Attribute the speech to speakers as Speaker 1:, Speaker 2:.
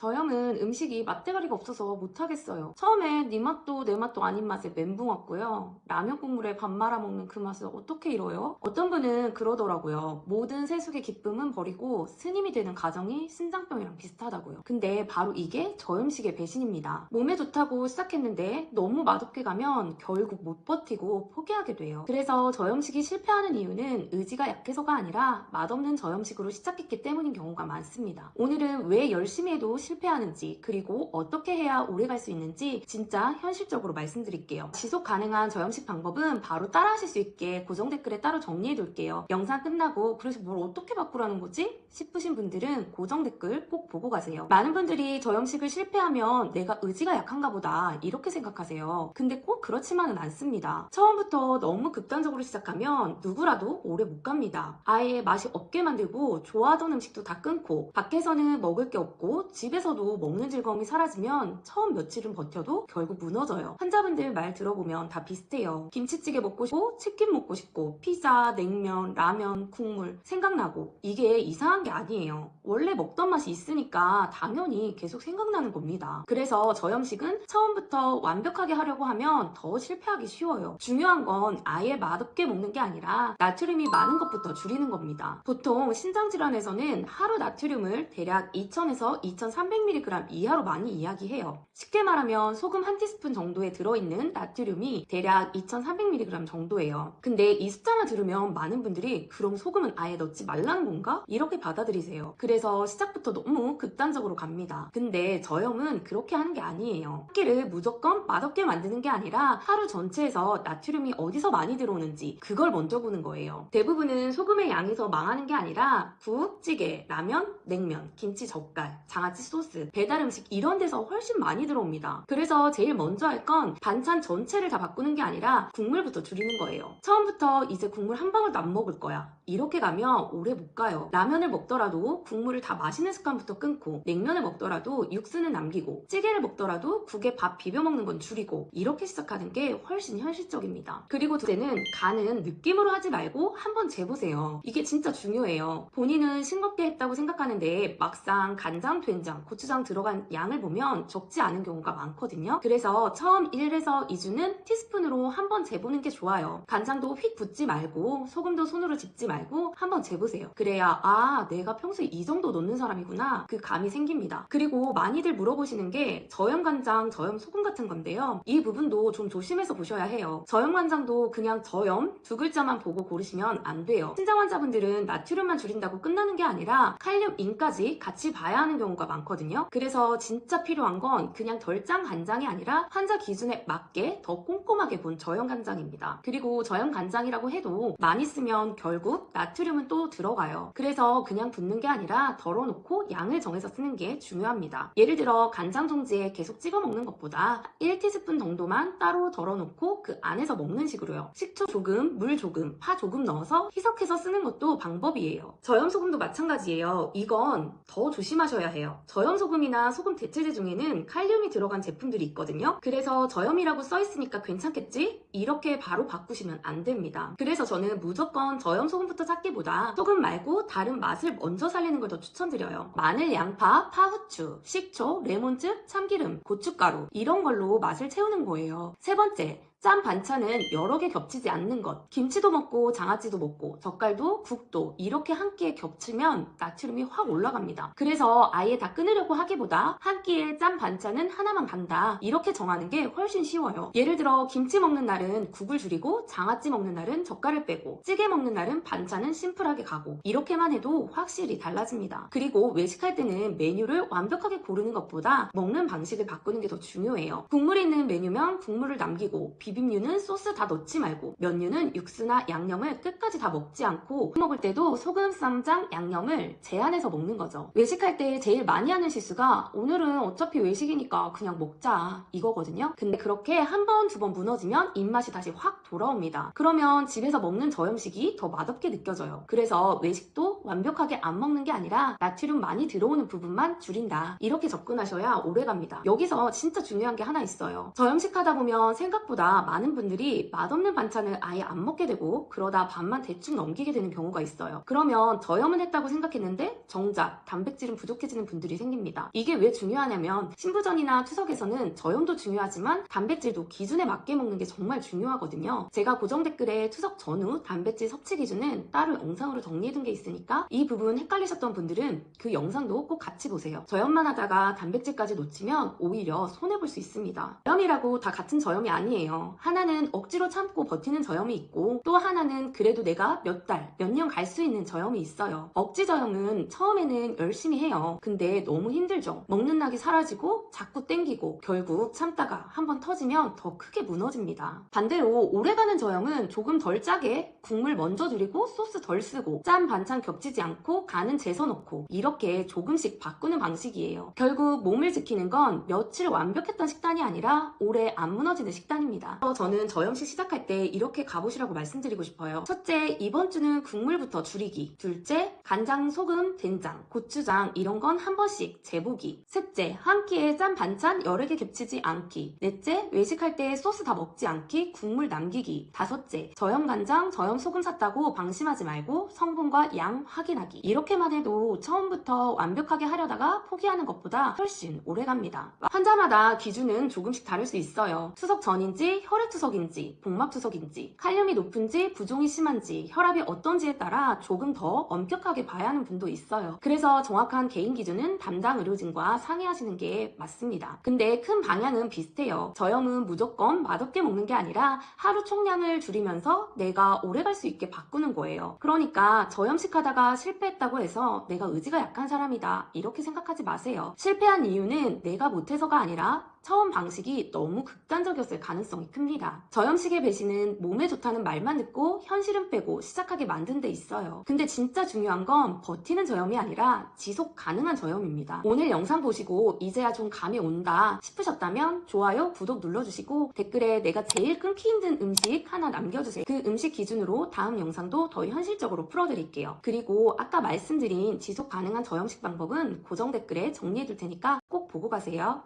Speaker 1: 저염은 음식이 맛대가리가 없어서 못하겠어요. 처음엔 네 맛도 내 맛도 아닌 맛에 멘붕 왔고요. 라면 국물에 밥 말아 먹는 그 맛을 어떻게 이뤄요? 어떤 분은 그러더라고요. 모든 세속의 기쁨은 버리고 스님이 되는 과정이 신장병이랑 비슷하다고요. 근데 바로 이게 저염식의 배신입니다. 몸에 좋다고 시작했는데 너무 맛없게 가면 결국 못 버티고 포기하게 돼요. 그래서 저염식이 실패하는 이유는 의지가 약해서가 아니라 맛없는 저염식으로 시작했기 때문인 경우가 많습니다. 오늘은 왜 열심히 해도 실패하는지, 그리고 어떻게 해야 오래 갈 수 있는지 진짜 현실적으로 말씀드릴게요. 지속 가능한 저염식 방법은 바로 따라하실 수 있게 고정 댓글에 따로 정리해 둘게요. 영상 끝나고 그래서 뭘 어떻게 바꾸라는 거지? 싶으신 분들은 고정 댓글 꼭 보고 가세요. 많은 분들이 저염식을 실패하면 내가 의지가 약한가 보다 이렇게 생각하세요. 근데 꼭 그렇지만은 않습니다. 처음부터 너무 극단적으로 시작하면 누구라도 오래 못 갑니다. 아예 맛이 없게 만들고 좋아하던 음식도 다 끊고 밖에서는 먹을 게 없고 집에서도 먹는 즐거움이 사라지면 처음 며칠은 버텨도 결국 무너져요. 환자분들 말 들어보면 다 비슷해요. 김치찌개 먹고 싶고 치킨 먹고 싶고 피자, 냉면, 라면, 국물 생각나고 이게 이상한 게 아니에요. 원래 먹던 맛이 있으니까 당연히 계속 생각나는 겁니다. 그래서 저염식은 처음부터 완벽하게 하려고 하면 더 실패하기 쉬워요. 중요한 건 아예 맛없게 먹는 게 아니라 나트륨이 많은 것부터 줄이는 겁니다. 보통 신장질환에서는 하루 나트륨을 대략 2000에서 2300mg 이하로 많이 이야기해요. 쉽게 말하면 소금 한 티스푼 정도에 들어있는 나트륨이 대략 2300mg 정도예요. 근데 이 숫자만 들으면 많은 분들이 그럼 소금은 아예 넣지 말라는 건가? 이렇게 받아들이세요. 그래서 시작부터 너무 극단적으로 갑니다. 근데 저염은 그렇게 하는 게 아니에요. 한 끼를 무조건 맛없게 만드는 게 아니라 하루 전체에서 나트륨이 어디서 많이 들어오는지 그걸 먼저 보는 거예요. 대부분은 소금의 양에서 망하는 게 아니라 국, 찌개, 라면, 냉면, 김치, 젓갈, 장아찌 소스, 배달 음식 이런 데서 훨씬 많이 들어옵니다. 그래서 제일 먼저 할 건 반찬 전체를 다 바꾸는 게 아니라 국물부터 줄이는 거예요. 처음부터 이제 국물 한 방울도 안 먹을 거야. 이렇게 가면 오래 못 가요. 라면을 먹더라도 국물을 다 마시는 습관부터 끊고, 냉면을 먹더라도 육수는 남기고, 찌개를 먹더라도 국에 밥 비벼 먹는 건 줄이고, 이렇게 시작하는 게 훨씬 현실적입니다. 그리고 둘째는 간은 느낌으로 하지 말고 한번 재보세요. 이게 진짜 중요해요. 본인은 싱겁게 했다고 생각하는데 막상 간장, 된장, 고추장 들어간 양을 보면 적지 않은 경우가 많거든요. 그래서 처음 1에서 2주는 티스푼으로 한번 재보는 게 좋아요. 간장도 휙 붓지 말고 소금도 손으로 짚지 말고 한번 재보세요. 그래야 내가 평소에 이 정도 넣는 사람이구나 그 감이 생깁니다. 그리고 많이들 물어보시는 게 저염 간장, 저염 소금 같은 건데요. 이 부분도 좀 조심해서 보셔야 해요. 저염 간장도 그냥 저염 두 글자만 보고 고르시면 안 돼요. 신장 환자분들은 나트륨만 줄인다고 끝나는 게 아니라 칼륨, 인까지 같이 봐야 하는 경우가 많거든요. 그래서 진짜 필요한 건 그냥 덜 짠 간장이 아니라 환자 기준에 맞게 더 꼼꼼하게 본 저염 간장입니다. 그리고 저염 간장이라고 해도 많이 쓰면 결국 나트륨은 또 들어가요. 그래서 그냥 붓는 게 아니라 덜어놓고 양을 정해서 쓰는 게 중요합니다. 예를 들어 간장 종지에 계속 찍어 먹는 것보다 1티스푼 정도만 따로 덜어놓고 그 안에서 먹는 식으로요. 식초 조금, 물 조금, 파 조금 넣어서 희석해서 쓰는 것도 방법이에요. 저염 소금도 마찬가지예요. 이건 더 조심하셔야 해요. 저염 소금이나 소금 대체제 중에는 칼륨이 들어간 제품들이 있거든요. 그래서 저염이라고 써있으니까 괜찮겠지? 이렇게 바로 바꾸시면 안 됩니다. 그래서 저는 무조건 저염 소금부터 찾기보다 소금 말고 다른 맛을 먼저 살리는 걸 더 추천드려요. 마늘, 양파, 파, 후추, 식초, 레몬즙, 참기름, 고춧가루 이런 걸로 맛을 채우는 거예요. 세 번째, 짠 반찬은 여러 개 겹치지 않는 것. 김치도 먹고 장아찌도 먹고 젓갈도 국도 이렇게 한 끼에 겹치면 나트륨이 확 올라갑니다. 그래서 아예 다 끊으려고 하기보다 한 끼에 짠 반찬은 하나만 간다 이렇게 정하는 게 훨씬 쉬워요. 예를 들어 김치 먹는 날은 국을 줄이고 장아찌 먹는 날은 젓갈을 빼고 찌개 먹는 날은 반찬은 심플하게 가고 이렇게만 해도 확실히 달라집니다. 그리고 외식할 때는 메뉴를 완벽하게 고르는 것보다 먹는 방식을 바꾸는 게 더 중요해요. 국물이 있는 메뉴면 국물을 남기고 비빔류는 소스 다 넣지 말고 면류는 육수나 양념을 끝까지 다 먹지 않고 먹을 때도 소금, 쌈장, 양념을 제한해서 먹는 거죠. 외식할 때 제일 많이 하는 실수가 오늘은 어차피 외식이니까 그냥 먹자 이거거든요. 근데 그렇게 한 번, 두 번 무너지면 입맛이 다시 확 돌아옵니다. 그러면 집에서 먹는 저염식이 더 맛없게 느껴져요. 그래서 외식도 완벽하게 안 먹는 게 아니라 나트륨 많이 들어오는 부분만 줄인다. 이렇게 접근하셔야 오래갑니다. 여기서 진짜 중요한 게 하나 있어요. 저염식 하다 보면 생각보다 보니까 많은 분들이 맛없는 반찬을 아예 안 먹게 되고 그러다 밥만 대충 넘기게 되는 경우가 있어요. 그러면 저염은 했다고 생각했는데 정작 단백질은 부족해지는 분들이 생깁니다. 이게 왜 중요하냐면 신부전이나 투석에서는 저염도 중요하지만 단백질도 기준에 맞게 먹는 게 정말 중요하거든요. 제가 고정 댓글에 투석 전후 단백질 섭취 기준은 따로 영상으로 정리해둔 게 있으니까 이 부분 헷갈리셨던 분들은 그 영상도 꼭 같이 보세요. 저염만 하다가 단백질까지 놓치면 오히려 손해볼 수 있습니다. 저염이라고 다 같은 저염이 아니에요. 하나는 억지로 참고 버티는 저염이 있고 또 하나는 그래도 내가 몇 달, 몇 년 갈 수 있는 저염이 있어요. 억지 저염은 처음에는 열심히 해요. 근데 너무 힘들죠. 먹는 낙이 사라지고 자꾸 땡기고 결국 참다가 한번 터지면 더 크게 무너집니다. 반대로 오래가는 저염은 조금 덜 짜게 국물 먼저 줄이고 소스 덜 쓰고 짠 반찬 겹치지 않고 간은 재서 넣고 이렇게 조금씩 바꾸는 방식이에요. 결국 몸을 지키는 건 며칠 완벽했던 식단이 아니라 오래 안 무너지는 식단입니다. 저는 저염식 시작할 때 이렇게 가보시라고 말씀드리고 싶어요. 첫째, 이번 주는 국물부터 줄이기. 둘째, 간장, 소금, 된장, 고추장 이런 건 한 번씩 재보기. 셋째, 한 끼에 짠 반찬 여러 개 겹치지 않기. 넷째, 외식할 때 소스 다 먹지 않기, 국물 남기기. 다섯째, 저염 간장, 저염 소금 샀다고 방심하지 말고 성분과 양 확인하기. 이렇게만 해도 처음부터 완벽하게 하려다가 포기하는 것보다 훨씬 오래 갑니다. 환자마다 기준은 조금씩 다를 수 있어요. 투석 전인지, 혈액투석인지, 복막투석인지, 칼륨이 높은지, 부종이 심한지, 혈압이 어떤지에 따라 조금 더 엄격하게 봐야 하는 분도 있어요. 그래서 정확한 개인 기준은 담당 의료진과 상의하시는 게 맞습니다. 근데 큰 방향은 비슷해요. 저염은 무조건 맛없게 먹는 게 아니라 하루 총량을 줄이면서 내가 오래 갈 수 있게 바꾸는 거예요. 그러니까 저염식 하다가 실패했다고 해서 내가 의지가 약한 사람이다 이렇게 생각하지 마세요. 실패한 이유는 내가 못해서가 아니라 처음 방식이 너무 극단적이었을 가능성이 큽니다. 저염식의 배신은 몸에 좋다는 말만 듣고 현실은 빼고 시작하게 만든 데 있어요. 근데 진짜 중요한 건 버티는 저염이 아니라 지속 가능한 저염입니다. 오늘 영상 보시고 이제야 좀 감이 온다 싶으셨다면 좋아요, 구독 눌러주시고 댓글에 내가 제일 끊기 힘든 음식 하나 남겨주세요. 그 음식 기준으로 다음 영상도 더 현실적으로 풀어드릴게요. 그리고 아까 말씀드린 지속 가능한 저염식 방법은 고정 댓글에 정리해둘 테니까 꼭 보고 가세요.